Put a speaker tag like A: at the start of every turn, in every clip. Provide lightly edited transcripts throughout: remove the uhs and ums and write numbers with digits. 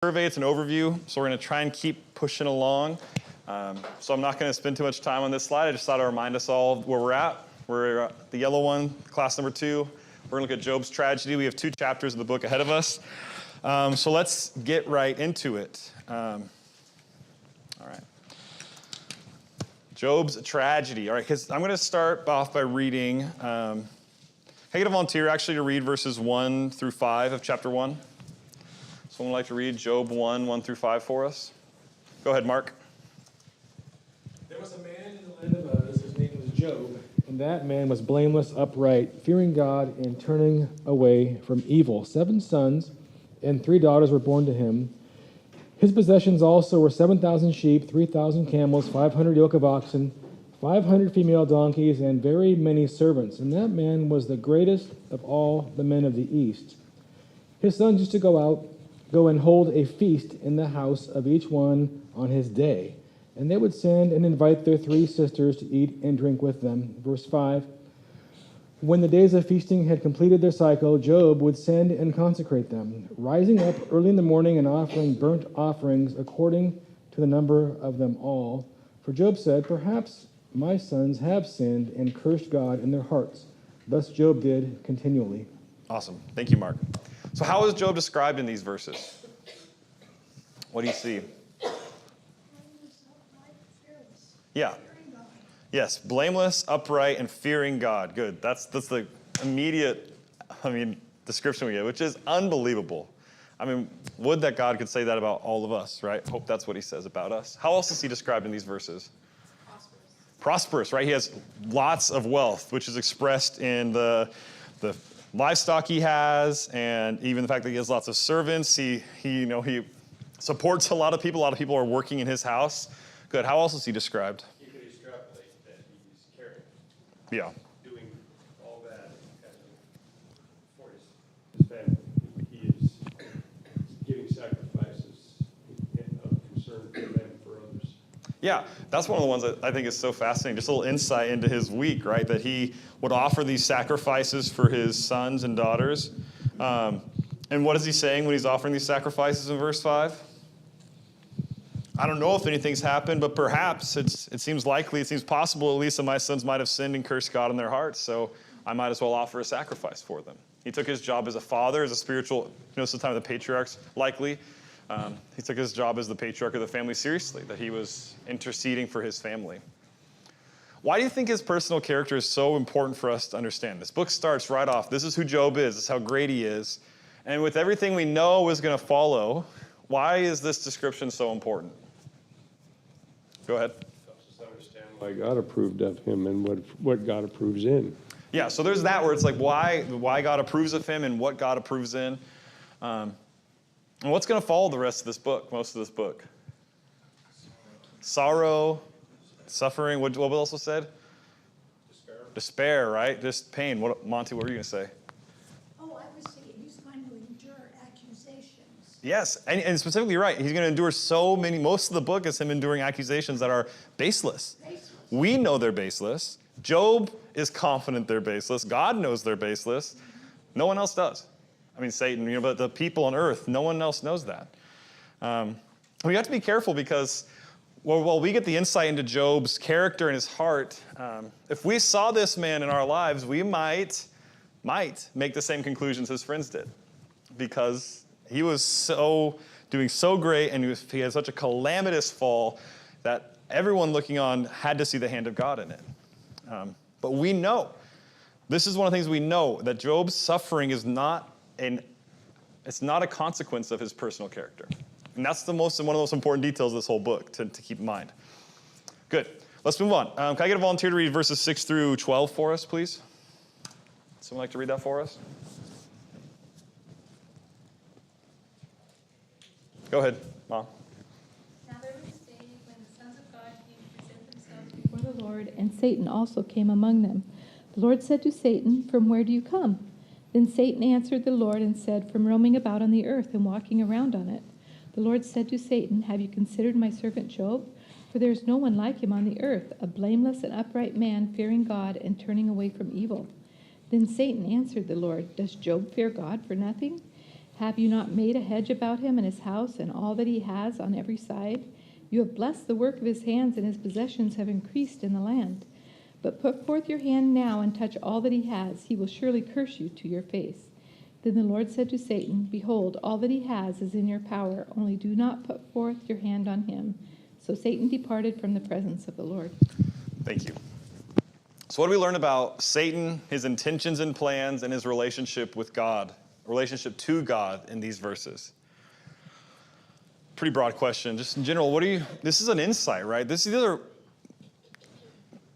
A: survey. It's an overview, so we're going to try and keep pushing along. So I'm not going to spend too much time on this slide. I just thought I'd remind us all where we're at. We're the yellow one, class number 2. We're going to look at Job's tragedy. We have 2 chapters of the book ahead of us. So let's get right into it. All right. Job's tragedy. All right, because I'm going to start off by reading. Can I get a volunteer actually to read verses 1 through 5 of chapter 1? Someone would like to read Job 1, 1 through 5 for us? Go ahead, Mark.
B: There was a man in the land of Uz, his name was Job, and that man was blameless, upright, fearing God, and turning away from evil. 7 sons and 3 daughters were born to him. His possessions also were 7,000 sheep, 3,000 camels, 500 yoke of oxen, 500 female donkeys, and very many servants. And that man was the greatest of all the men of the East. His sons used to go and hold a feast in the house of each one on his day. And they would send and invite their 3 sisters to eat and drink with them. Verse 5, when the days of feasting had completed their cycle, Job would send and consecrate them, rising up early in the morning and offering burnt offerings according to the number of them all. For Job said, perhaps my sons have sinned and cursed God in their hearts. Thus Job did continually.
A: Awesome. Thank you, Mark. So how is Job described in these verses? What do you see? Yeah. Yes, blameless, upright, and fearing God. Good. That's the immediate, description we get, which is unbelievable. Would that God could say that about all of us, right? Hope that's what he says about us. How else is he described in these verses? Prosperous, right? He has lots of wealth, which is expressed in the livestock he has, and even the fact that he has lots of servants. He supports a lot of people. A lot of people are working in his house. Good. How else is he described?
C: You could extrapolate that he's caring.
A: Yeah.
C: Doing all that for his family. He is giving sacrifices of concern for them, for others.
A: Yeah, that's one of the ones that I think is so fascinating. Just a little insight into his week, right? That he would offer these sacrifices for his sons and daughters. And what is he saying when he's offering these sacrifices in verse 5? I don't know if anything's happened, but perhaps it seems likely, it seems possible at least that my sons might have sinned and cursed God in their hearts, so I might as well offer a sacrifice for them. He took his job as a father, as a spiritual, sometimes the patriarchs likely. He took his job as the patriarch of the family seriously, that he was interceding for his family. Why do you think his personal character is so important for us to understand? This book starts right off. This is who Job is. This is how great he is. And with everything we know is going to follow, why is this description so important? Go ahead.
C: It helps us understand why God approved of him and what God approves in.
A: Yeah, so there's that where it's like why God approves of him and what God approves in. And what's going to follow the rest of this book, most of this book? Sorrow, suffering. What else was said? Despair, right? Just pain. Monty, what were you going to say?
D: Oh, I was saying he's going to endure accusations.
A: Yes, and specifically right. He's going to endure most of the book is him enduring accusations that are baseless. We know they're baseless. Job is confident they're baseless. God knows they're baseless. No one else does. Satan, but the people on earth, no one else knows that. We have to be careful because while we get the insight into Job's character and his heart, if we saw this man in our lives, we might make the same conclusions his friends did, because he was doing so great, and he had such a calamitous fall that everyone looking on had to see the hand of God in it. But we know, this is one of the things we know, that Job's suffering is not a consequence of his personal character. And that's one of the most important details of this whole book to keep in mind. Good. Let's move on. Can I get a volunteer to read verses 6 through 12 for us, please? Someone like to read that for us? Go ahead, Mom.
E: Now there was a day when the sons of God came to present themselves before the Lord, and Satan also came among them. The Lord said to Satan, "From where do you come?" Then Satan answered the Lord and said, "From roaming about on the earth and walking around on it." The Lord said to Satan, "Have you considered my servant Job? For there is no one like him on the earth, a blameless and upright man, fearing God and turning away from evil." Then Satan answered the Lord, "Does Job fear God for nothing? Have you not made a hedge about him and his house and all that he has on every side? You have blessed the work of his hands, and his possessions have increased in the land. But put forth your hand now and touch all that he has. He will surely curse you to your face. Then the Lord said to Satan, Behold, all that he has is in your power, only do not put forth your hand on him. So Satan departed from the presence of the Lord.
A: Thank you. So what do we learn about Satan, his intentions and plans, and his relationship with God, relationship to God in these verses? Pretty broad question. Just in general, this is an insight, right? These are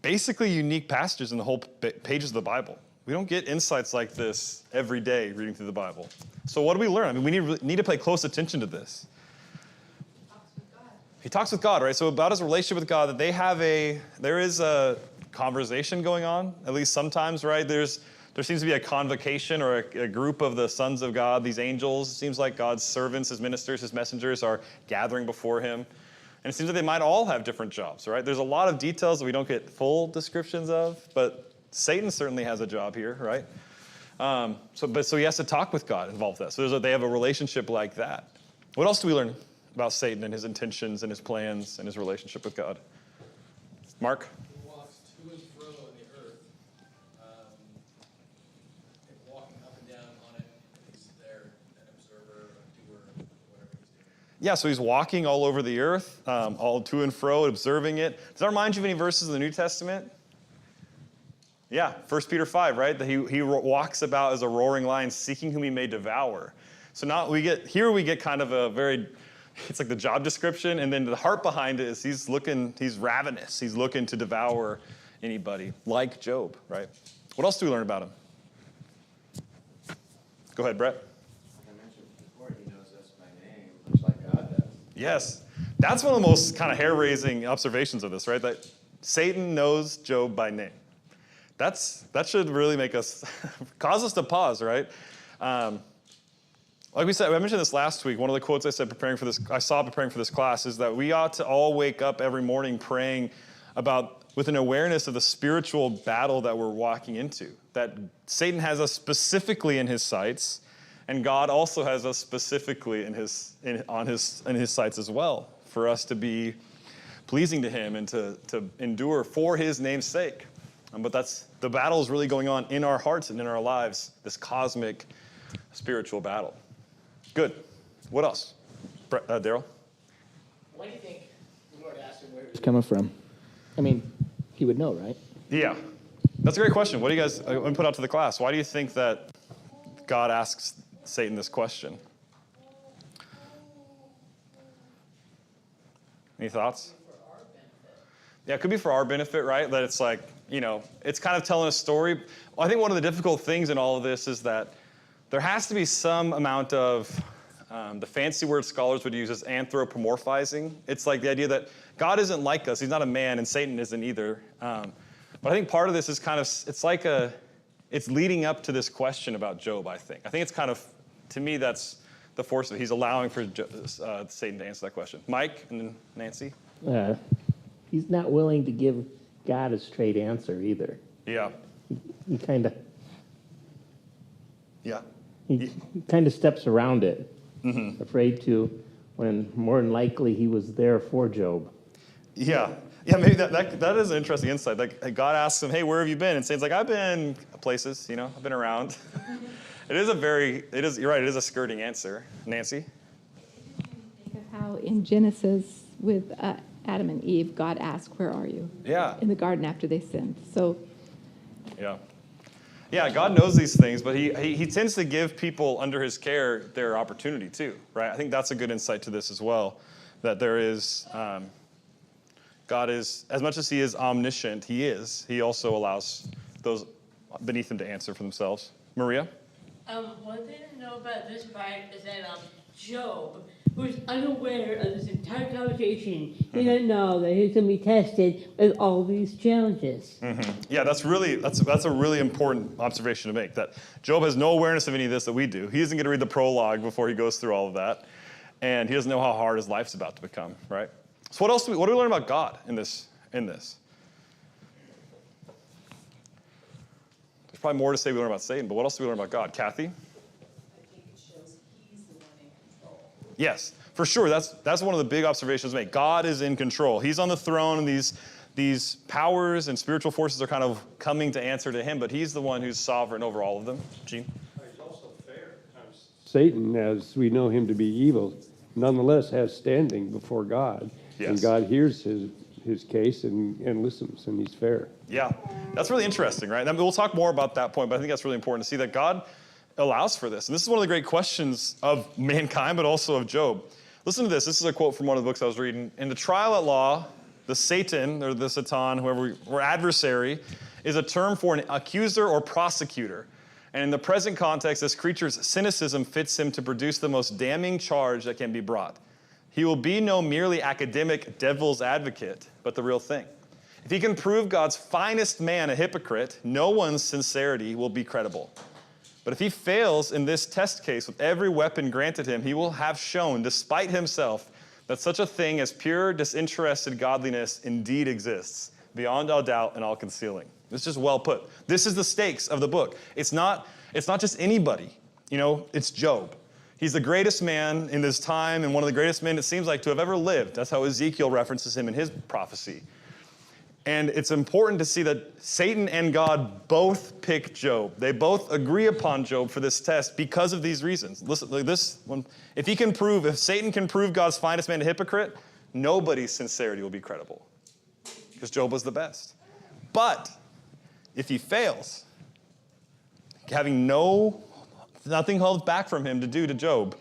A: basically unique passages in the whole pages of the Bible. We don't get insights like this every day reading through the Bible. So what do we learn? I mean, we need to pay close attention to this. He talks with God, right? So about his relationship with God, that there is a conversation going on, at least sometimes, right? There seems to be a convocation or a group of the sons of God, these angels. It seems like God's servants, his ministers, his messengers are gathering before him. And it seems like they might all have different jobs, right? There's a lot of details that we don't get full descriptions of, but Satan certainly has a job here, right? So he has to talk with God, involved with that. So they have a relationship like that. What else do we learn about Satan and his intentions and his plans and his relationship with God? Mark?
F: He walks to and fro in the earth, walking up and down on it. He's there, an observer, a doer, whatever he's doing.
A: Yeah, so he's walking all over the earth, all to and fro, observing it. Does that remind you of any verses in the New Testament? Yeah, 1 Peter 5, right? That he walks about as a roaring lion, seeking whom he may devour. So now we get kind of it's like the job description, and then the heart behind it is he's ravenous. He's looking to devour anybody, like Job, right? What else do we learn about him? Go ahead, Brett.
G: Like I mentioned before, he knows us by name, much like God does.
A: Yes. That's one of the most kind of hair-raising observations of this, right? That Satan knows Job by name. That should really make us, cause us to pause, right? Like we said, I mentioned this last week. One of the quotes I saw preparing for this class is that we ought to all wake up every morning praying with an awareness of the spiritual battle that we're walking into. That Satan has us specifically in his sights, and God also has us specifically in his sights as well, for us to be pleasing to him and to endure for his name's sake. But the battle is really going on in our hearts and in our lives, this cosmic spiritual battle. Good. What else? Daryl?
H: Why do you think the Lord asked him where he was coming from? I mean, he would know, right?
A: Yeah. That's a great question. What do you guys want to put out to the class? Why do you think that God asks Satan this question? Any thoughts? Yeah, it could be for our benefit, right? That it's like, it's kind of telling a story. Well, I think one of the difficult things in all of this is that there has to be some amount of, the fancy word scholars would use is anthropomorphizing. It's like the idea that God isn't like us. He's not a man, and Satan isn't either. But I think part of this is kind of, it's leading up to this question about Job, I think. I think it's kind of, to me, that's the force of it. He's allowing for Satan to answer that question. Mike and then Nancy?
I: He's not willing to give God a straight answer either.
A: Yeah.
I: He kind of
A: Yeah.
I: he kind of steps around it,
A: Mm-hmm.
I: afraid to, when more than likely he was there for Job.
A: Yeah. Yeah, maybe that is an interesting insight. Like God asks him, hey, where have you been? And Satan's like, I've been places, I've been around. You're right, it is a skirting answer. Nancy?
E: Think of how in Genesis with Adam and Eve, God asked, where are you?
A: Yeah.
E: In the garden after they sinned. So
A: Yeah. Yeah, God knows these things, but he tends to give people under his care their opportunity too, right? I think that's a good insight to this as well, that there is, God is, as much as he is omniscient, he also allows those beneath him to answer for themselves. Maria?
J: One thing to know about this part is that Job was unaware of this entire conversation. He didn't know that he's going to be tested with all these challenges.
A: Mm-hmm. Yeah, that's a really important observation to make, that Job has no awareness of any of this that we do. He doesn't get to read the prologue before he goes through all of that, and he doesn't know how hard his life's about to become, right? So what do we learn about God in this? There's probably more to say we learn about Satan, but what else do we learn about God? Kathy?
K: I think it shows he's
A: Yes, for sure. That's one of the big observations made. God is in control. He's on the throne, and these powers and spiritual forces are kind of coming to answer to him, but he's the one who's sovereign over all of them. Gene?
C: He's also fair. Satan, as we know him to be evil, nonetheless has standing before God.
A: Yes.
C: And God hears his case and listens, and he's fair.
A: Yeah, that's really interesting, right? I mean, we'll talk more about that point, but I think that's really important to see that God allows for this. And this is one of the great questions of mankind, but also of Job. Listen to this. This is a quote from one of the books I was reading. In the trial at law, the Satan, or the Satan, whoever, or adversary, is a term for an accuser or prosecutor. And in the present context, this creature's cynicism fits him to produce the most damning charge that can be brought. He will be no merely academic devil's advocate, but the real thing. If he can prove God's finest man a hypocrite, no one's sincerity will be credible. But if he fails in this test case with every weapon granted him, he will have shown, despite himself, that such a thing as pure, disinterested godliness indeed exists, beyond all doubt and all concealing. This is just well put. This is the stakes of the book. It's not just anybody. It's Job. He's the greatest man in his time and one of the greatest men, it seems like, to have ever lived. That's how Ezekiel references him in his prophecy. And it's important to see that Satan and God both pick Job. They both agree upon Job for this test because of these reasons. Listen, like this one, if Satan can prove God's finest man a hypocrite, nobody's sincerity will be credible. Because Job was the best. But if he fails, having nothing held back from him to do to Job,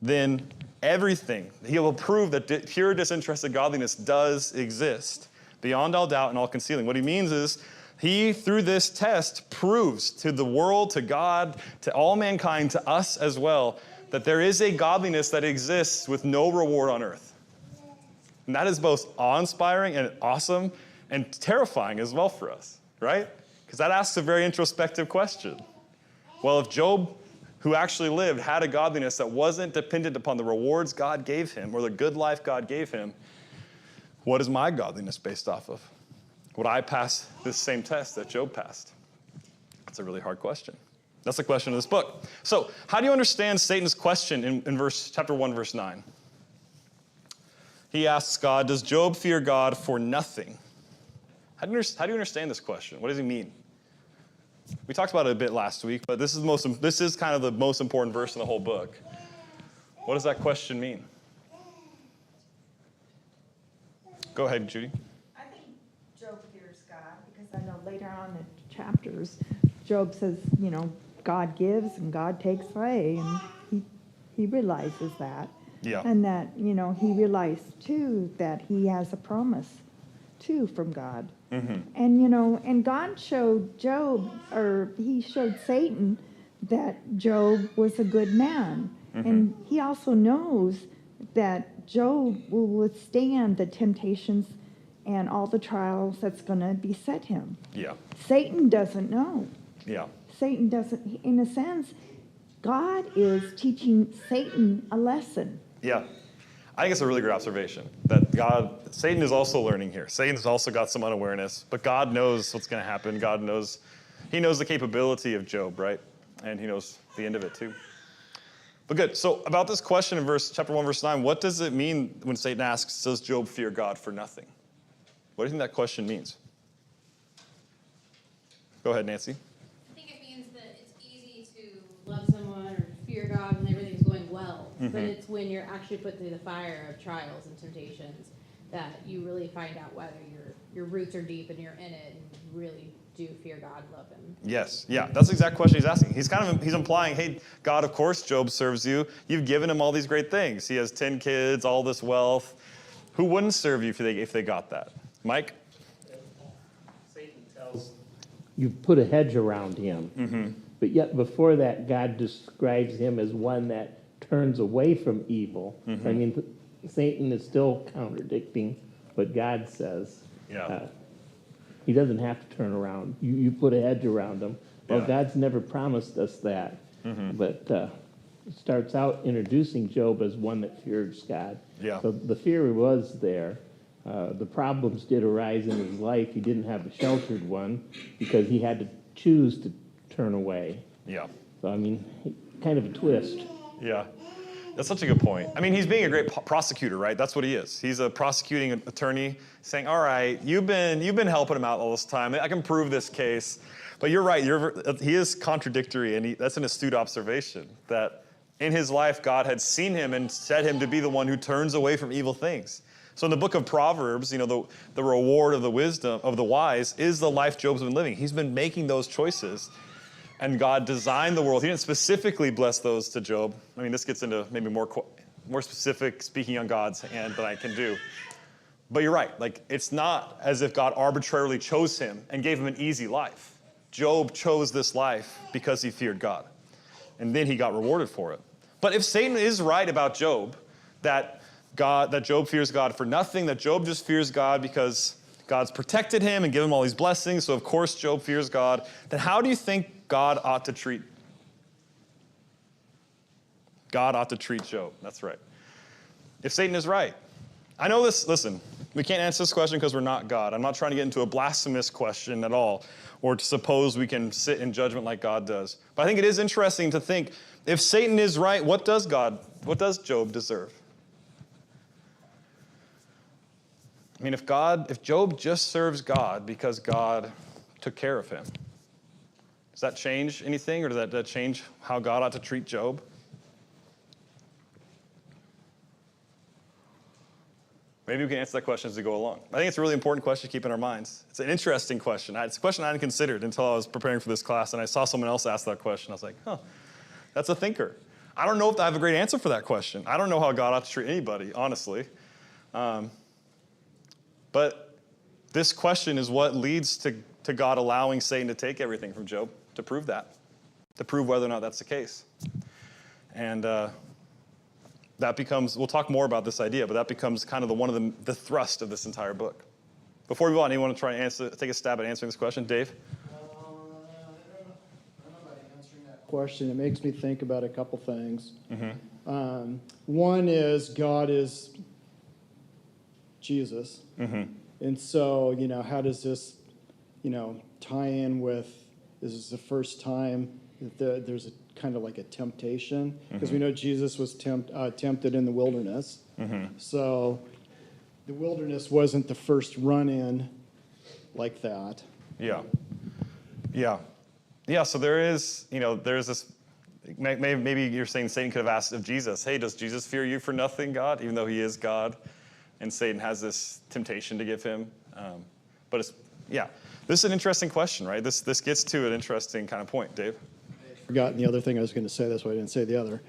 A: then everything, he will prove that pure disinterested godliness does exist, beyond all doubt and all concealing. What he means is he, through this test, proves to the world, to God, to all mankind, to us as well, that there is a godliness that exists with no reward on earth. And that is both awe-inspiring and awesome and terrifying as well for us, right? Because that asks a very introspective question. Well, if Job, who actually lived, had a godliness that wasn't dependent upon the rewards God gave him or the good life God gave him, what is my godliness based off of? Would I pass this same test that Job passed? That's a really hard question. That's the question of this book. So, how do you understand Satan's question in chapter 1, verse 9? He asks God, does Job fear God for nothing? How do you understand this question? What does he mean? We talked about it a bit last week, but this is kind of the most important verse in the whole book. What does that question mean? Go ahead, Judy.
K: I think Job fears God because I know later on in the chapters, Job says, God gives and God takes away, and he realizes that.
A: Yeah.
K: And that, he realized, too, that he has a promise, too, from God. Mm-hmm. And God showed he showed Satan that Job was a good man. Mm-hmm. And he also knows that Job will withstand the temptations and all the trials that's going to beset him.
A: Yeah.
K: Satan doesn't know.
A: Yeah.
K: Satan doesn't, in a sense, God is teaching Satan a lesson.
A: Yeah. I think it's a really great observation that Satan is also learning here. Satan's also got some unawareness, but God knows what's going to happen. He knows the capability of Job, right? And he knows the end of it too. But good. So about this question in chapter 1, verse 9, what does it mean when Satan asks, does Job fear God for nothing? What do you think that question means? Go ahead, Nancy.
L: I think it means that it's easy to love someone or fear God when everything's going well. Mm-hmm. But it's when you're actually put through the fire of trials and temptations that you really find out whether your roots are deep and you're in it and you really do fear God, love him.
A: Yes. Yeah. That's the exact question he's asking. He's implying, hey, God, of course Job serves you. You've given him all these great things. He has 10 kids, all this wealth. Who wouldn't serve you if they got that? Mike?
I: Satan tells you put a hedge around him. Mm-hmm. But yet before that, God describes him as one that turns away from evil. Mm-hmm. I mean, Satan is still contradicting what God says.
A: Yeah.
I: He doesn't have to turn around. You put a hedge around him. Well,
A: yeah.
I: God's never promised us that. Mm-hmm. But it starts out introducing Job as one that fears God.
A: Yeah.
I: So the fear was there. The problems did arise in his life. He didn't have a sheltered one because he had to choose to turn away.
A: Yeah.
I: So, I mean, kind of a twist.
A: Yeah. That's such a good point. I mean, he's being a great prosecutor, right? That's what he is. He's a prosecuting attorney saying, all right, you've been helping him out all this time. I can prove this case. But you're right. He is contradictory, and that's an astute observation, that in his life, God had seen him and set him to be the one who turns away from evil things. So in the book of Proverbs, the reward of the wisdom of the wise is the life Job's been living. He's been making those choices. And God designed the world. He didn't specifically bless those to Job. I mean, this gets into maybe more specific speaking on God's hand than I can do. But you're right. Like, it's not as if God arbitrarily chose him and gave him an easy life. Job chose this life because he feared God. And then he got rewarded for it. But if Satan is right about Job, that Job fears God for nothing, that Job just fears God because God's protected him and given him all these blessings, so of course Job fears God, then how do you think God ought to treat Job? That's right. If Satan is right. I know this, listen, we can't answer this question because we're not God. I'm not trying to get into a blasphemous question at all, or to suppose we can sit in judgment like God does. But I think it is interesting to think, if Satan is right, what does Job deserve? I mean, if Job just serves God because God took care of him, does that change anything, or does that change how God ought to treat Job? Maybe we can answer that question as we go along. I think it's a really important question to keep in our minds. It's an interesting question. It's a question I hadn't considered until I was preparing for this class, and I saw someone else ask that question. I was like, that's a thinker. I don't know if I have a great answer for that question. I don't know how God ought to treat anybody, honestly. But this question is what leads to God allowing Satan to take everything from Job, to prove whether or not that's the case. And that becomes, we'll talk more about this idea, but that becomes kind of one of the thrust of this entire book. Before we move on, anyone want to try and take a stab at answering this question? Dave?
M: I don't know about answering that question. It makes me think about a couple things.
A: Mm-hmm.
M: One is God is Jesus.
A: Mm-hmm.
M: And so, how does this, tie in with, is this the first time that there's a kind of like a temptation? Because we know Jesus was tempted in the wilderness.
A: Mm-hmm.
M: So the wilderness wasn't the first run-in like that.
A: Yeah. So there is, there's this, maybe you're saying Satan could have asked of Jesus, hey, does Jesus fear you for nothing, God, even though he is God? And Satan has this temptation to give him. But this is an interesting question, right? This gets to an interesting kind of point, Dave.
M: I've forgotten the other thing I was going to say. That's why I didn't say the other.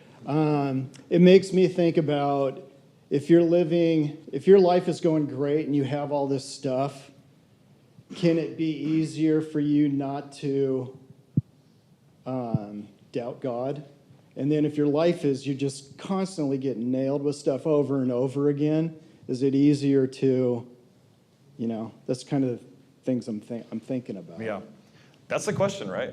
M: It makes me think about if your life is going great and you have all this stuff, can it be easier for you not to doubt God? And then if your life is, you just constantly get nailed with stuff over and over again, is it easier to, that's kind of the things I'm thinking about.
A: Yeah. That's the question, right?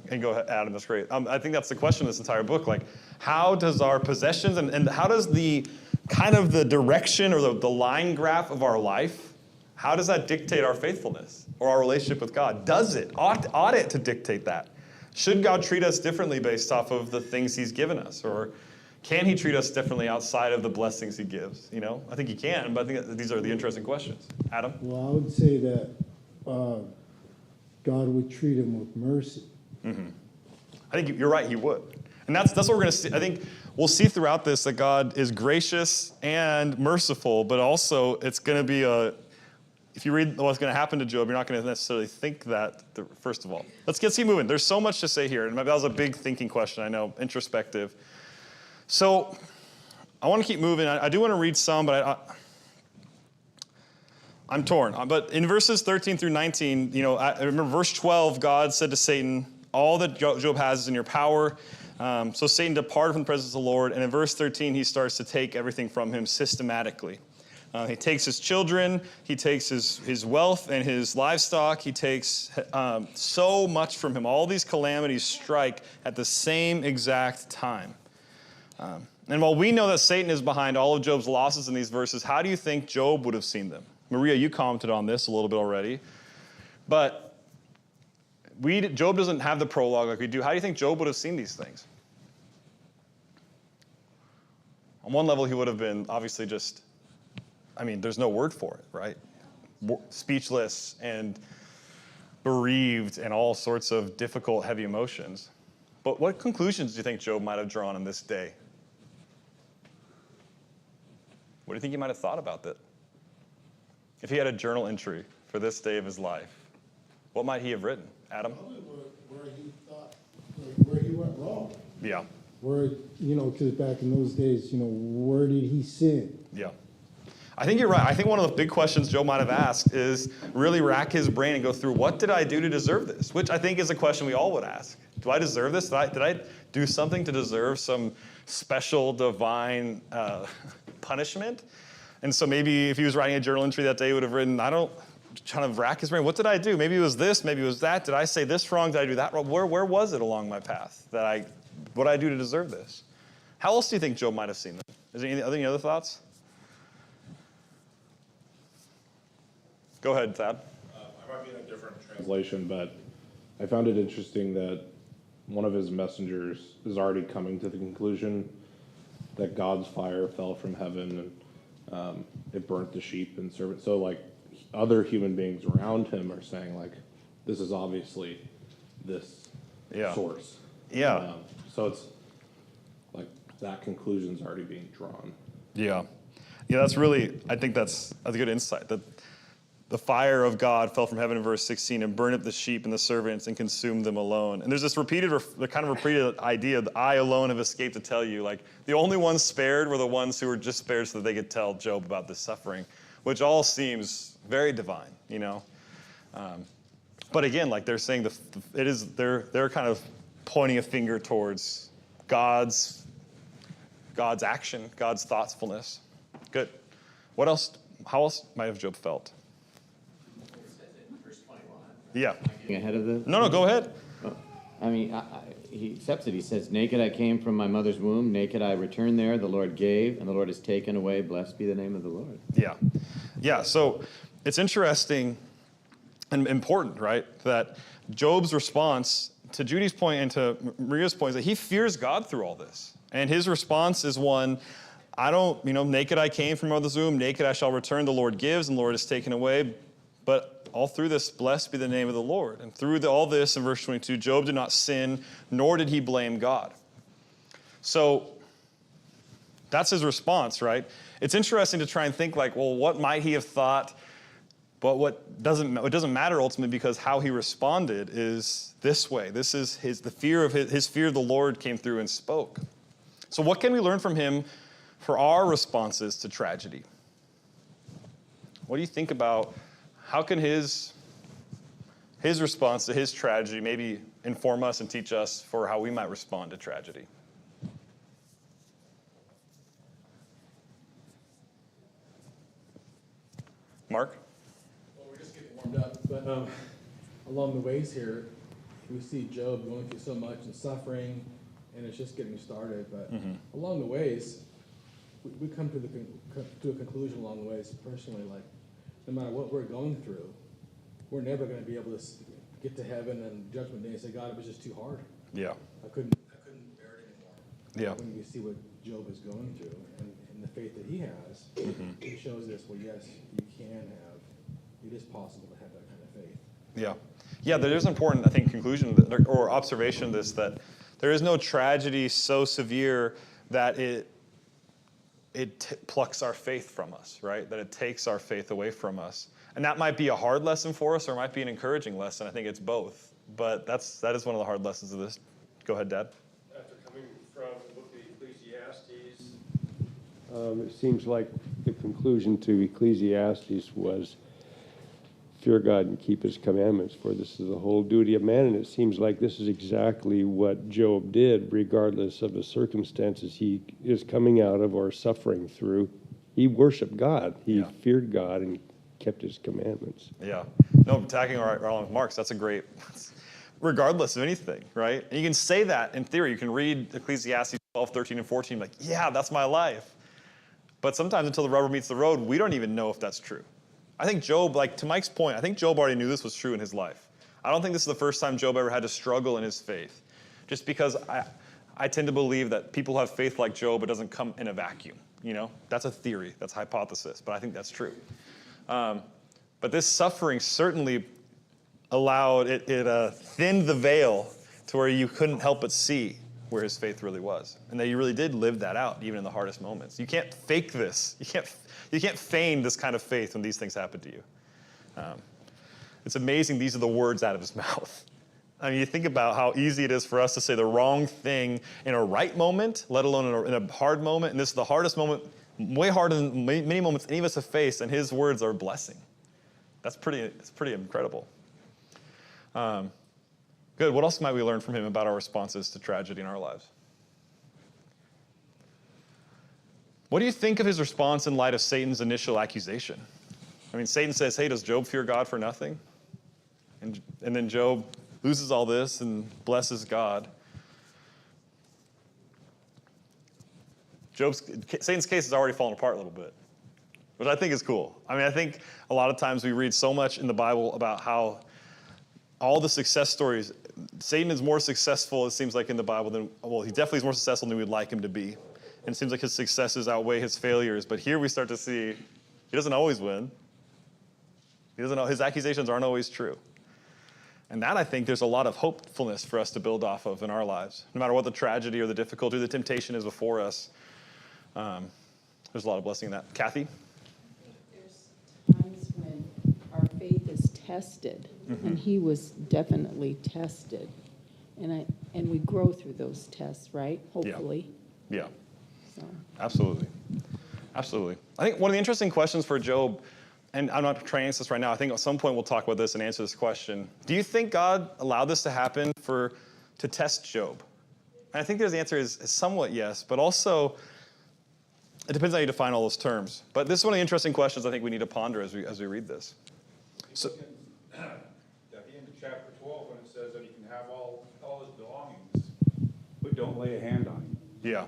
A: And go ahead, Adam, that's great. I think that's the question of this entire book. Like, how does our possessions and how does the kind of the direction or the line graph of our life, how does that dictate our faithfulness or our relationship with God? Does it? Ought it to dictate that? Should God treat us differently based off of the things he's given us? Or can he treat us differently outside of the blessings he gives? I think he can, but I think these are the interesting questions. Adam?
N: Well, I would say that God would treat him with mercy.
A: Mm-hmm. I think you're right, he would. And that's what we're going to see. I think we'll see throughout this that God is gracious and merciful, but also it's going to be if you read what's going to happen to Job, you're not going to necessarily think that, first of all. Let's keep moving. There's so much to say here. And that was a big thinking question, I know, introspective. So I want to keep moving. I do want to read some, but I'm torn. But in verses 13 through 19, I remember verse 12, God said to Satan, all that Job has is in your power. So Satan departed from the presence of the Lord. And in verse 13, he starts to take everything from him systematically. He takes his children, he takes his wealth and his livestock, he takes so much from him. All these calamities strike at the same exact time. And while we know that Satan is behind all of Job's losses in these verses, how do you think Job would have seen them? Maria, you commented on this a little bit already. But Job doesn't have the prologue like we do. How do you think Job would have seen these things? On one level, he would have been obviously there's no word for it, right? Speechless and bereaved and all sorts of difficult, heavy emotions. But what conclusions do you think Job might have drawn on this day? What do you think he might have thought about that? If he had a journal entry for this day of his life, what might he have written? Adam?
N: Probably where he thought, where he went wrong.
A: Yeah.
N: Where, because back in those days, where did he sin?
A: Yeah. I think you're right. I think one of the big questions Job might have asked is really rack his brain and go through, what did I do to deserve this? Which I think is a question we all would ask. Do I deserve this? Did I do something to deserve some special divine punishment? And so maybe if he was writing a journal entry that day, he would have written, trying to rack his brain. What did I do? Maybe it was this, maybe it was that. Did I say this wrong? Did I do that wrong? Where was it along my path? What did I do to deserve this? How else do you think Job might have seen that? Is there any other thoughts? Go ahead, Thad.
O: I might be in a different translation, but I found it interesting that one of his messengers is already coming to the conclusion that God's fire fell from heaven and it burnt the sheep and servants. So like other human beings around him are saying like, this is obviously this source.
A: Yeah.
O: So it's like that conclusion's already being drawn.
A: Yeah. Yeah, I think that's a good insight. That the fire of God fell from heaven in verse 16 and burned up the sheep and the servants and consumed them alone. And there's this repeated idea that I alone have escaped to tell you. Like the only ones spared were the ones who were just spared so that they could tell Job about this suffering, which all seems very divine, But again, like they're saying they're kind of pointing a finger towards God's action, God's thoughtfulness. Good. What else? How else might have Job felt? Yeah.
G: Ahead of the.
A: No, go ahead.
G: He accepts it. He says, "Naked I came from my mother's womb. Naked I returned there. The Lord gave, and the Lord has taken away. Blessed be the name of the Lord."
A: Yeah. So it's interesting and important, right? That Job's response to Judy's point and to Maria's point is that he fears God through all this, and his response is one. Naked I came from my mother's womb. Naked I shall return. The Lord gives, and the Lord has taken away. But all through this, blessed be the name of the Lord. And through all this, in verse 22, Job did not sin, nor did he blame God. So that's his response, right? It's interesting to try and think like, well, what might he have thought? But it doesn't matter ultimately, because how he responded is this way. This is his fear of the Lord came through and spoke. So what can we learn from him for our responses to tragedy? What do you think about how can his response to his tragedy maybe inform us and teach us for how we might respond to tragedy? Mark?
B: Well, we're just getting warmed up, but along the ways here, we see Job going through so much and suffering, and it's just getting started. But along the ways, we come to a conclusion along the ways personally, like, no matter what we're going through, we're never going to be able to get to heaven and Judgment Day and say, God, it was just too hard.
A: Yeah.
B: I couldn't bear it anymore.
A: Yeah.
B: When you see what Job is going through and the faith that he has, it shows us, well, yes, it is possible to have that kind of faith.
A: Yeah. Yeah, there is an important, I think, conclusion or observation of this, that there is no tragedy so severe that it plucks our faith from us, right? That it takes our faith away from us. And that might be a hard lesson for us, or it might be an encouraging lesson. I think it's both. But that is one of the hard lessons of this. Go ahead, Dad.
C: After coming from the book of Ecclesiastes, it seems like the conclusion to Ecclesiastes was, fear God and keep his commandments, for this is the whole duty of man. And it seems like this is exactly what Job did, regardless of the circumstances he is coming out of or suffering through. He worshiped God. He feared God and kept his commandments.
A: Yeah. No, tagging along with Mark's, that's a great, regardless of anything, right? And you can say that in theory. You can read Ecclesiastes 12, 13, and 14, like, yeah, that's my life. But sometimes until the rubber meets the road, we don't even know if that's true. I think Job, like to Mike's point, I think Job already knew this was true in his life. I don't think this is the first time Job ever had to struggle in his faith. Just because I tend to believe that people who have faith like Job, it doesn't come in a vacuum. That's a theory, that's a hypothesis, but I think that's true. But this suffering certainly allowed, it thinned the veil to where you couldn't help but see where his faith really was. And that he really did live that out, even in the hardest moments. You can't fake this. You can't feign this kind of faith when these things happen to you. It's amazing these are the words out of his mouth. I mean, you think about how easy it is for us to say the wrong thing in a right moment, let alone in a hard moment. And this is the hardest moment, way harder than many moments any of us have faced, and his words are a blessing. It's pretty incredible. Good. What else might we learn from him about our responses to tragedy in our lives? What do you think of his response in light of Satan's initial accusation? I mean, Satan says, hey, does Job fear God for nothing? And then Job loses all this and blesses God. Satan's case has already fallen apart a little bit, which I think is cool. I mean, I think a lot of times we read so much in the Bible about how all the success stories, Satan is more successful, it seems like, in the Bible than, well, he definitely is more successful than we'd like him to be. And it seems like his successes outweigh his failures. But here we start to see he doesn't always win. His accusations aren't always true. And that, I think, there's a lot of hopefulness for us to build off of in our lives. No matter what the tragedy or the difficulty or the temptation is before us, there's a lot of blessing in that. Kathy?
P: There's times when our faith is tested, and he was definitely tested. And we grow through those tests, right? Hopefully.
A: Yeah.
P: So.
A: Absolutely. Absolutely. I think one of the interesting questions for Job, and I'm not trying to answer this right now, I think at some point we'll talk about this and answer this question. Do you think God allowed this to happen to test Job? And I think the answer is somewhat yes, but also it depends how you define all those terms. But this is one of the interesting questions I think we need to ponder as we read this. So,
Q: at the end of chapter 12, when it says that he can have all his belongings, but don't lay a hand on him.
A: Yeah.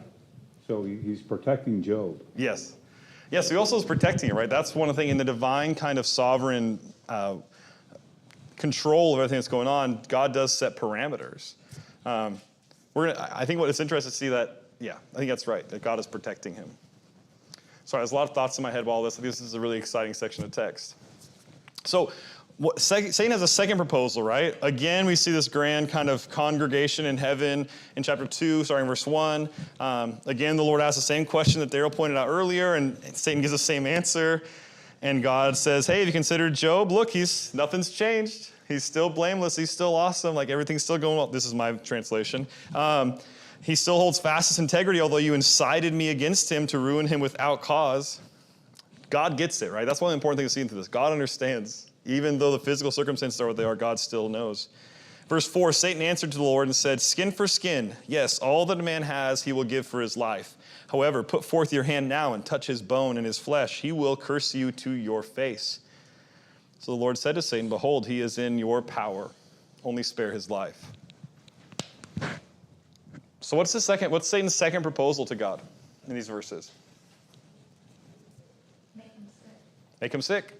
Q: So he's protecting Job.
A: Yes. Yes, he also is protecting it, right? That's one thing in the divine kind of sovereign control of everything that's going on. God does set parameters. I think what it's interesting to see that, I think that's right, that God is protecting him. Sorry, there's a lot of thoughts in my head while this. I think this is a really exciting section of text. So Satan has a second proposal, right? Again, we see this grand kind of congregation in heaven in chapter 2, starting verse 1. Again, the Lord asks the same question that Daryl pointed out earlier, and Satan gives the same answer. And God says, hey, have you considered Job? Look, nothing's changed. He's still blameless. He's still awesome. Like, everything's still going well. This is my translation. He still holds fast his integrity, although you incited me against him to ruin him without cause. God gets it, right? That's one of the important things to see into this. God understands. Even though the physical circumstances are what they are, God still knows. Verse 4, Satan answered to the Lord and said, skin for skin. Yes, all that a man has he will give for his life. However, put forth your hand now and touch his bone and his flesh. He will curse you to your face. So the Lord said to Satan, behold, he is in your power. Only spare his life. So what's Satan's second proposal to God in these verses?
D: Make him sick.
A: Make him sick.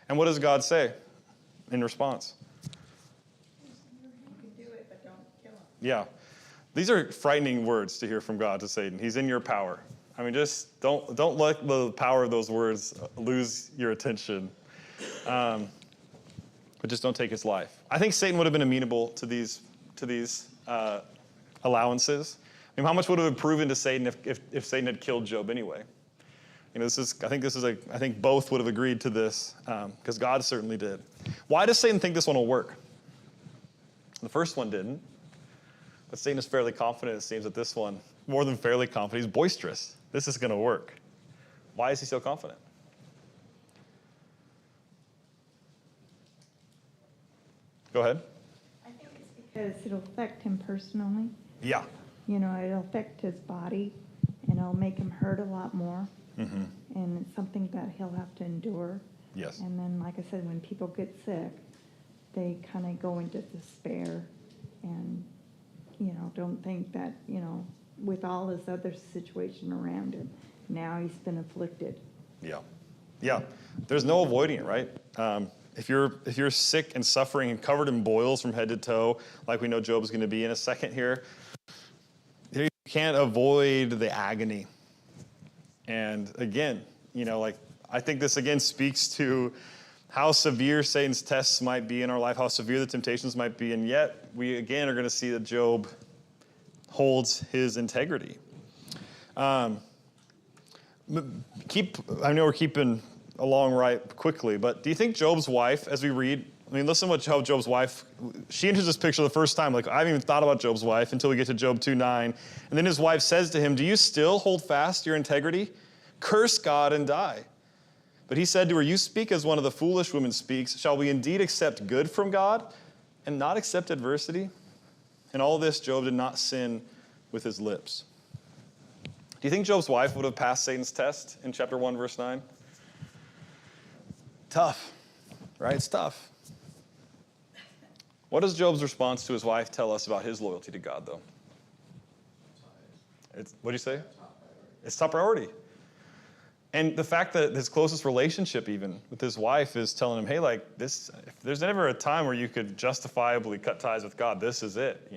A: And what does God say in response?
K: You can do it, but don't kill him.
A: Yeah. These are frightening words to hear from God to Satan. He's in your power. I mean, just don't let the power of those words lose your attention. But just don't take his life. I think Satan would have been amenable to these allowances. I mean, how much would it have proven to Satan if Satan had killed Job anyway? I think both would have agreed to this because God certainly did. Why does Satan think this one will work? The first one didn't. But Satan is fairly confident, it seems, that this one, more than fairly confident, he's boisterous. This is going to work. Why is he so confident? Go ahead.
K: I think it's because it'll affect him personally.
A: Yeah.
K: It'll affect his body, and it'll make him hurt a lot more. Mm-hmm. And it's something that he'll have to endure.
A: Yes.
K: And then, like I said, when people get sick, they kind of go into despair and, don't think that, with all this other situation around him, now he's been afflicted.
A: Yeah. Yeah. There's no avoiding it, right? If you're sick and suffering and covered in boils from head to toe, like we know Job's going to be in a second here, can't avoid the agony. And again, I think this again speaks to how severe Satan's tests might be in our life, how severe the temptations might be, and yet we again are going to see that Job holds his integrity. I know we're keeping along right quickly, but do you think Job's wife, as we read, listen to how Job's wife, she enters this picture the first time, like, I haven't even thought about Job's wife until we get to Job 2:9. And then his wife says to him, do you still hold fast your integrity? Curse God and die. But he said to her, you speak as one of the foolish women speaks. Shall we indeed accept good from God and not accept adversity? In all this, Job did not sin with his lips. Do you think Job's wife would have passed Satan's test in chapter 1, verse 9? Tough, right? It's tough. What does Job's response to his wife tell us about his loyalty to God, though? What do you say? It's top priority. And the fact that his closest relationship even with his wife is telling him, hey, like this, if there's ever a time where you could justifiably cut ties with God, this is it.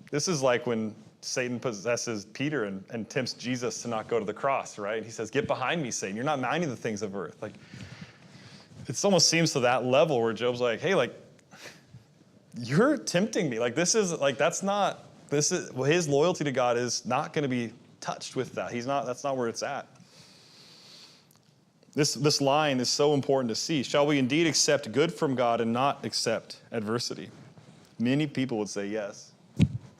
A: This is like when Satan possesses Peter and tempts Jesus to not go to the cross, right? He says, get behind me, Satan. You're not minding the things of earth. Like, it almost seems to that level where Job's like, hey, like, you're tempting me. Like, his loyalty to God is not going to be touched with that. That's not where it's at. This line is so important to see. Shall we indeed accept good from God and not accept adversity? Many people would say yes.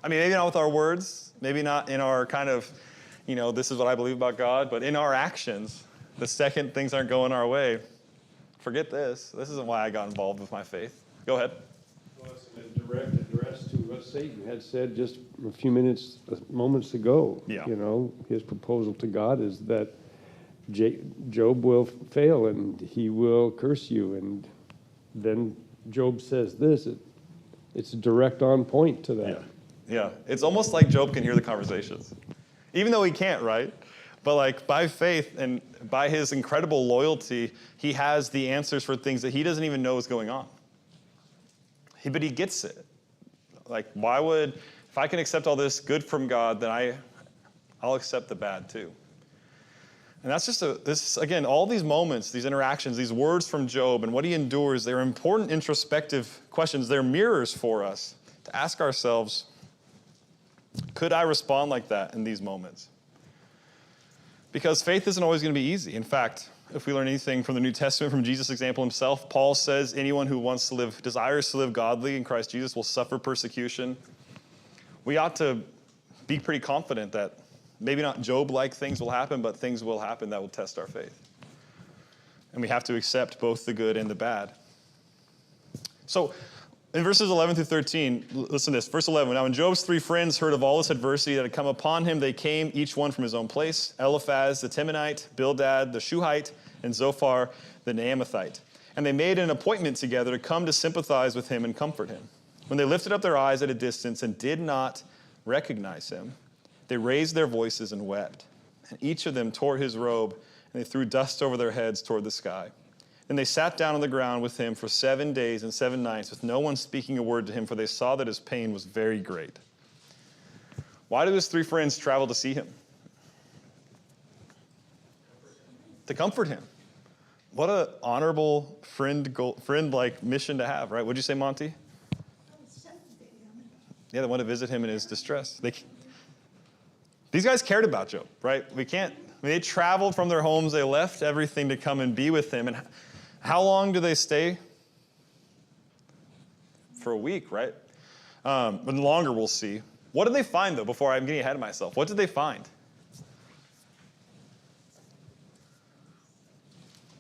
A: Maybe not with our words, maybe not in our kind of, this is what I believe about God, but in our actions, the second things aren't going our way, forget this. This isn't why I got involved with my faith. Go ahead.
C: Well, it's a direct address to what Satan had said just a few moments ago.
A: Yeah.
C: His proposal to God is that Job will fail and he will curse you. And then Job says this. It's direct on point to that.
A: Yeah. It's almost like Job can hear the conversations. Even though he can't, right? But like by faith and by his incredible loyalty, he has the answers for things that he doesn't even know is going on. But he gets it. Like, if I can accept all this good from God, then I'll accept the bad too. And that's just again, all these moments, these interactions, these words from Job and what he endures, they're important introspective questions. They're mirrors for us to ask ourselves, could I respond like that in these moments? Because faith isn't always going to be easy. In fact, if we learn anything from the New Testament, from Jesus' example himself, Paul says anyone who desires to live godly in Christ Jesus will suffer persecution. We ought to be pretty confident that maybe not Job-like things will happen, but things will happen that will test our faith. And we have to accept both the good and the bad. So in verses 11 through 13, listen to this. Verse 11, now when Job's 3 friends heard of all this adversity that had come upon him, they came, each one from his own place, Eliphaz the Temanite, Bildad the Shuhite, and Zophar the Naamathite. And they made an appointment together to come to sympathize with him and comfort him. When they lifted up their eyes at a distance and did not recognize him, they raised their voices and wept. And each of them tore his robe, and they threw dust over their heads toward the sky. Then they sat down on the ground with him for 7 days and 7 nights, with no one speaking a word to him, for they saw that his pain was very great. Why did his 3 friends travel to see him? To comfort him. What an honorable friend-like mission to have, right? What'd you say, Monty? Yeah, they want to visit him in his distress. These guys cared about Job, right? They traveled from their homes. They left everything to come and be with him. And how long do they stay? For a week, right? But longer, we'll see. What did they find, though, before I'm getting ahead of myself? What did they find?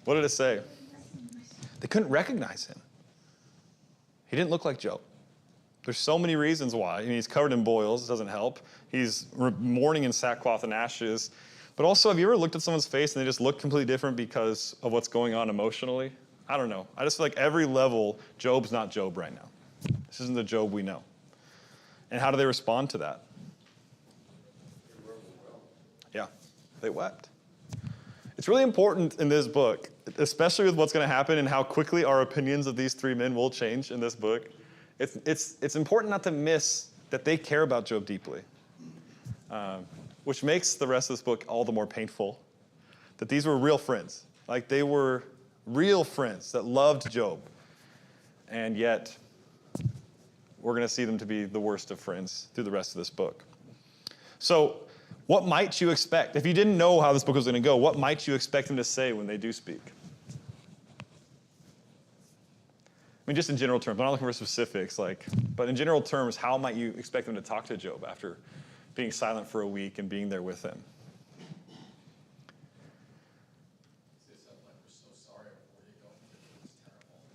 A: What did it say? They couldn't recognize him. He didn't look like Job. There's so many reasons why. He's covered in boils. It doesn't help. He's mourning in sackcloth and ashes. But also, have you ever looked at someone's face and they just look completely different because of what's going on emotionally? I don't know. I just feel like every level, Job's not Job right now. This isn't the Job we know. And how do they respond to that? Yeah, they wept. It's really important in this book, especially with what's going to happen and how quickly our opinions of these 3 men will change in this book. It's important not to miss that they care about Job deeply. which makes the rest of this book all the more painful. That these were real friends. Like they were real friends that loved Job. And yet, we're going to see them to be the worst of friends through the rest of this book. So, what might you expect? If you didn't know how this book was going to go, what might you expect them to say when they do speak? I mean, just in general terms. I'm not looking for specifics, but in general terms, how might you expect them to talk to Job after being silent for a week and being there with him?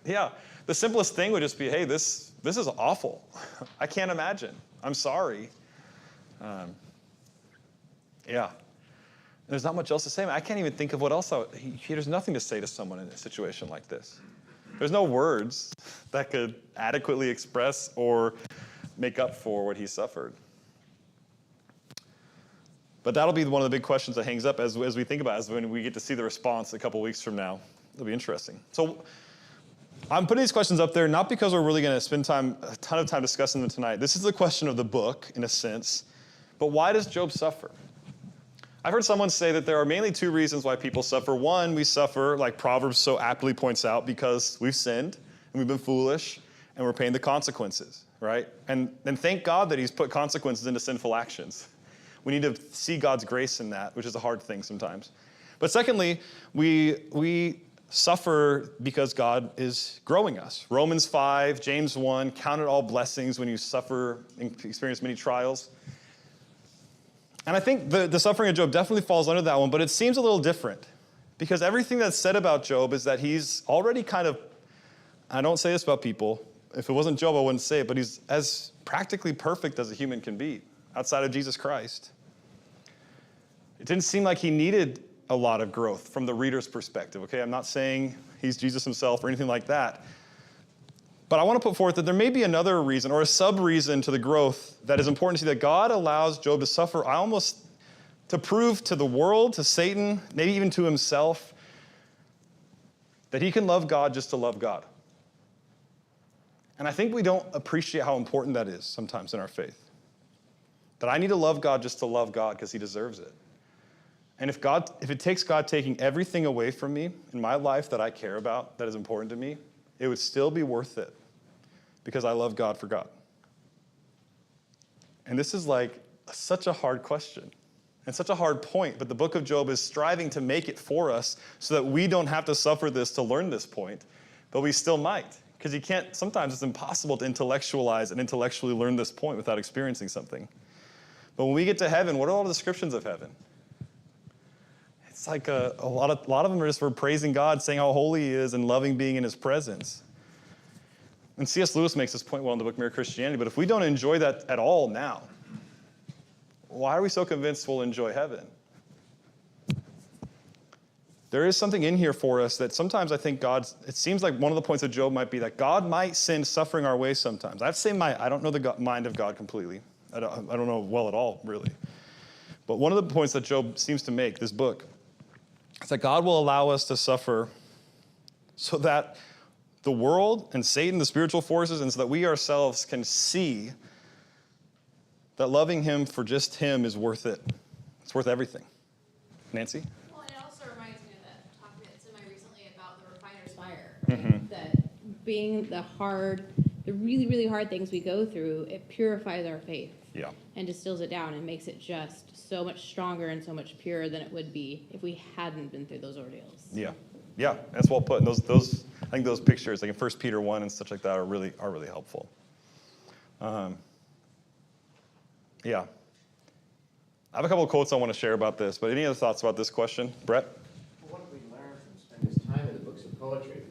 A: Yeah, the simplest thing would just be, hey, this is awful. I can't imagine. I'm sorry. Yeah. There's not much else to say. I can't even think of what else. There's nothing to say to someone in a situation like this. There's no words that could adequately express or make up for what he suffered. But that'll be one of the big questions that hangs up as we think about it, as when we get to see the response a couple weeks from now. It'll be interesting. So I'm putting these questions up there not because we're really going to spend a ton of time discussing them tonight. This is the question of the book, in a sense. But why does Job suffer? I've heard someone say that there are mainly two reasons why people suffer. One, we suffer, like Proverbs so aptly points out, because we've sinned and we've been foolish and we're paying the consequences, right? And thank God that he's put consequences into sinful actions. We need to see God's grace in that, which is a hard thing sometimes. But secondly, we suffer because God is growing us. Romans 5, James 1, count it all blessings when you suffer and experience many trials. And I think the suffering of Job definitely falls under that one, but it seems a little different. Because everything that's said about Job is that he's already kind of, I don't say this about people, if it wasn't Job I wouldn't say it, but he's as practically perfect as a human can be, outside of Jesus Christ. It didn't seem like he needed a lot of growth from the reader's perspective, okay? I'm not saying he's Jesus himself or anything like that. But I want to put forth that there may be another reason or a sub-reason to the growth that is important to see, that God allows Job to suffer almost to prove to the world, to Satan, maybe even to himself, that he can love God just to love God. And I think we don't appreciate how important that is sometimes in our faith. That I need to love God just to love God because he deserves it. And if it takes God taking everything away from me in my life that I care about, that is important to me, it would still be worth it because I love God for God. And this is such a hard question and such a hard point, but the book of Job is striving to make it for us so that we don't have to suffer this to learn this point, but we still might. Because sometimes it's impossible to intellectualize and intellectually learn this point without experiencing something. But when we get to heaven, what are all the descriptions of heaven? It's like a lot of them are just for praising God, saying how holy he is and loving being in his presence. And C.S. Lewis makes this point well in the book Mere Christianity, but if we don't enjoy that at all now, why are we so convinced we'll enjoy heaven? There is something in here for us that sometimes I think it seems like one of the points of Job might be that God might send suffering our way sometimes. I have to say I don't know the mind of God completely. I don't know well at all, really. But one of the points that Job seems to make, this book, is that God will allow us to suffer so that the world and Satan, the spiritual forces, and so that we ourselves can see that loving him for just him is worth it. It's worth everything. Nancy?
L: Well, it also reminds me of that talk we had semi-recently about the refiner's fire. Right? That being the really, really hard things we go through, it purifies our faith.
A: Yeah.
L: And distills it down and makes it just so much stronger and so much purer than it would be if we hadn't been through those ordeals.
A: Yeah. Yeah, that's well put. And those I think those pictures, like in 1 Peter 1 and such like that, are really helpful. Yeah. I have a couple of quotes I want to share about this, but any other thoughts about this question? Brett?
G: Well, what do we learn from spending this time in the books of poetry,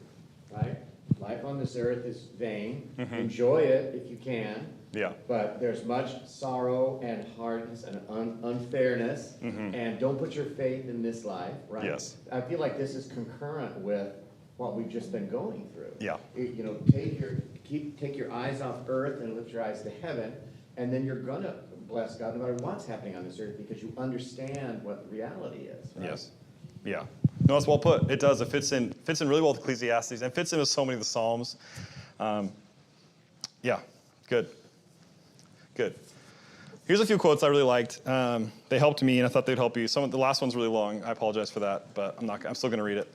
G: right? Life on this earth is vain. Mm-hmm. Enjoy it if you can.
A: Yeah.
G: But there's much sorrow and hardness and unfairness. Mm-hmm. And don't put your faith in this life, right?
A: Yes.
G: I feel like this is concurrent with what we've just been going through.
A: Yeah.
G: Take your eyes off earth and lift your eyes to heaven, and then you're gonna bless God no matter what's happening on this earth because you understand what the reality is. Right?
A: Yes. Yeah. No, it's well put. It does. It fits in really well with Ecclesiastes and fits in with so many of the Psalms. Yeah. Good. Here's a few quotes I really liked. They helped me, and I thought they'd help you. The last one's really long. I apologize for that, but I'm still going to read it.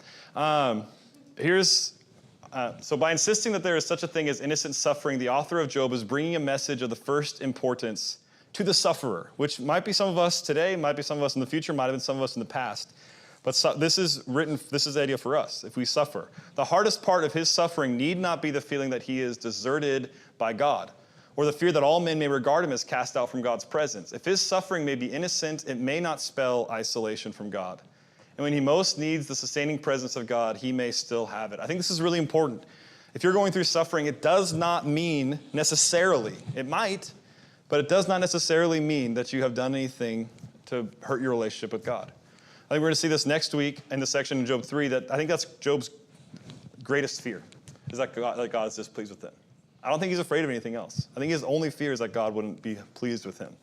A: So by insisting that there is such a thing as innocent suffering, the author of Job is bringing a message of the first importance to the sufferer, which might be some of us today, might be some of us in the future, might have been some of us in the past. But this is the idea for us, if we suffer. The hardest part of his suffering need not be the feeling that he is deserted by God, or the fear that all men may regard him as cast out from God's presence. If his suffering may be innocent, it may not spell isolation from God. And when he most needs the sustaining presence of God, he may still have it. I think this is really important. If you're going through suffering, it does not mean necessarily, it might, but it does not necessarily mean that you have done anything to hurt your relationship with God. I think we're going to see this next week in the section in Job 3, that I think that's Job's greatest fear, is that God is displeased with him. I don't think he's afraid of anything else. I think his only fear is that God wouldn't be pleased with him.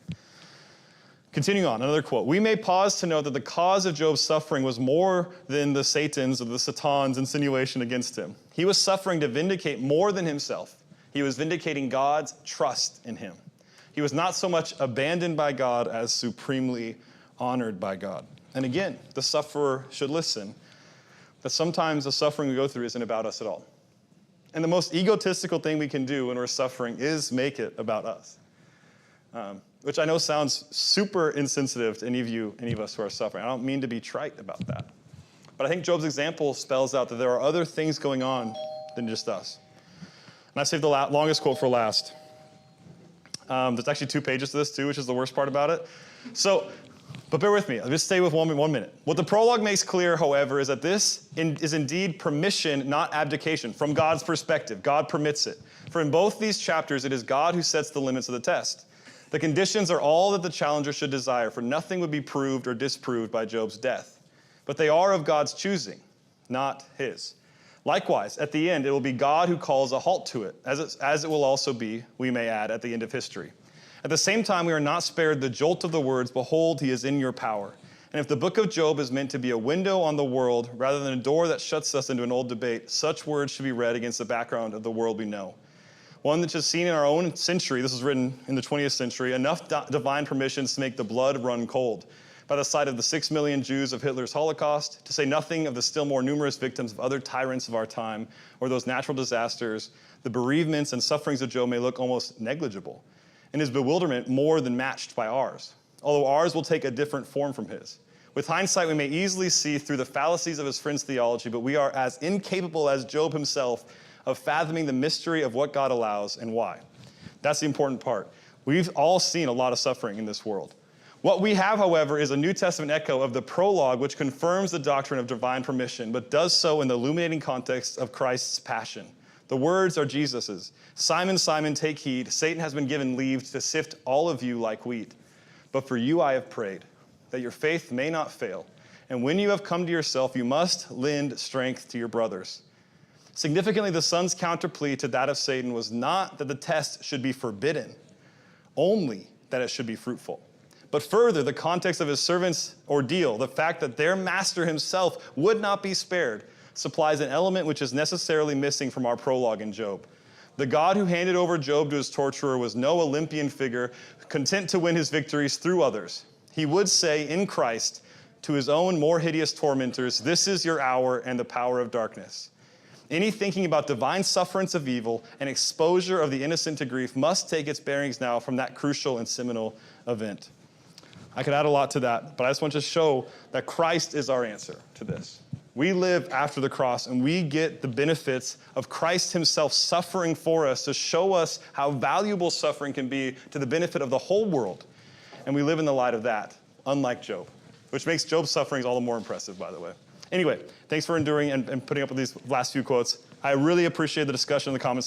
A: Continuing on, another quote. We may pause to note that the cause of Job's suffering was more than the Satan's or the Satan's insinuation against him. He was suffering to vindicate more than himself. He was vindicating God's trust in him. He was not so much abandoned by God as supremely honored by God. And again, the sufferer should listen that sometimes the suffering we go through isn't about us at all. And the most egotistical thing we can do when we're suffering is make it about us. Which I know sounds super insensitive to any of us who are suffering. I don't mean to be trite about that. But I think Job's example spells out that there are other things going on than just us. And I saved the longest quote for last. There's actually 2 pages to this too, which is the worst part about it. But bear with me. I'll just stay with 1 minute. What the prologue makes clear, however, is that this is indeed permission, not abdication, from God's perspective. God permits it. For in both these chapters, it is God who sets the limits of the test. The conditions are all that the challenger should desire, for nothing would be proved or disproved by Job's death. But they are of God's choosing, not his. Likewise, at the end, it will be God who calls a halt to it, as it will also be, we may add, at the end of history. At the same time, we are not spared the jolt of the words, behold, he is in your power. And if the book of Job is meant to be a window on the world rather than a door that shuts us into an old debate, such words should be read against the background of the world we know. One that has seen in our own century, this was written in the 20th century, enough divine permissions to make the blood run cold by the sight of the 6 million Jews of Hitler's Holocaust, to say nothing of the still more numerous victims of other tyrants of our time, or those natural disasters. The bereavements and sufferings of Job may look almost negligible, and his bewilderment more than matched by ours, although ours will take a different form from his. With hindsight, we may easily see through the fallacies of his friend's theology, but we are as incapable as Job himself of fathoming the mystery of what God allows and why. That's the important part. We've all seen a lot of suffering in this world. What we have, however, is a New Testament echo of the prologue, which confirms the doctrine of divine permission, but does so in the illuminating context of Christ's passion. The words are Jesus's. Simon, Simon, take heed. Satan has been given leave to sift all of you like wheat. But for you I have prayed, that your faith may not fail. And when you have come to yourself, you must lend strength to your brothers. Significantly, the Son's counterplea to that of Satan was not that the test should be forbidden, only that it should be fruitful. But further, the context of his servant's ordeal, the fact that their master himself would not be spared, supplies an element which is necessarily missing from our prologue in Job. The God who handed over Job to his torturer was no Olympian figure, content to win his victories through others. He would say in Christ to his own more hideous tormentors, "This is your hour and the power of darkness." Any thinking about divine sufferance of evil and exposure of the innocent to grief must take its bearings now from that crucial and seminal event. I could add a lot to that, but I just want to show that Christ is our answer to this. We live after the cross, and we get the benefits of Christ himself suffering for us to show us how valuable suffering can be to the benefit of the whole world. And we live in the light of that, unlike Job, which makes Job's sufferings all the more impressive, by the way. Anyway, thanks for enduring and putting up with these last few quotes. I really appreciate the discussion in the comments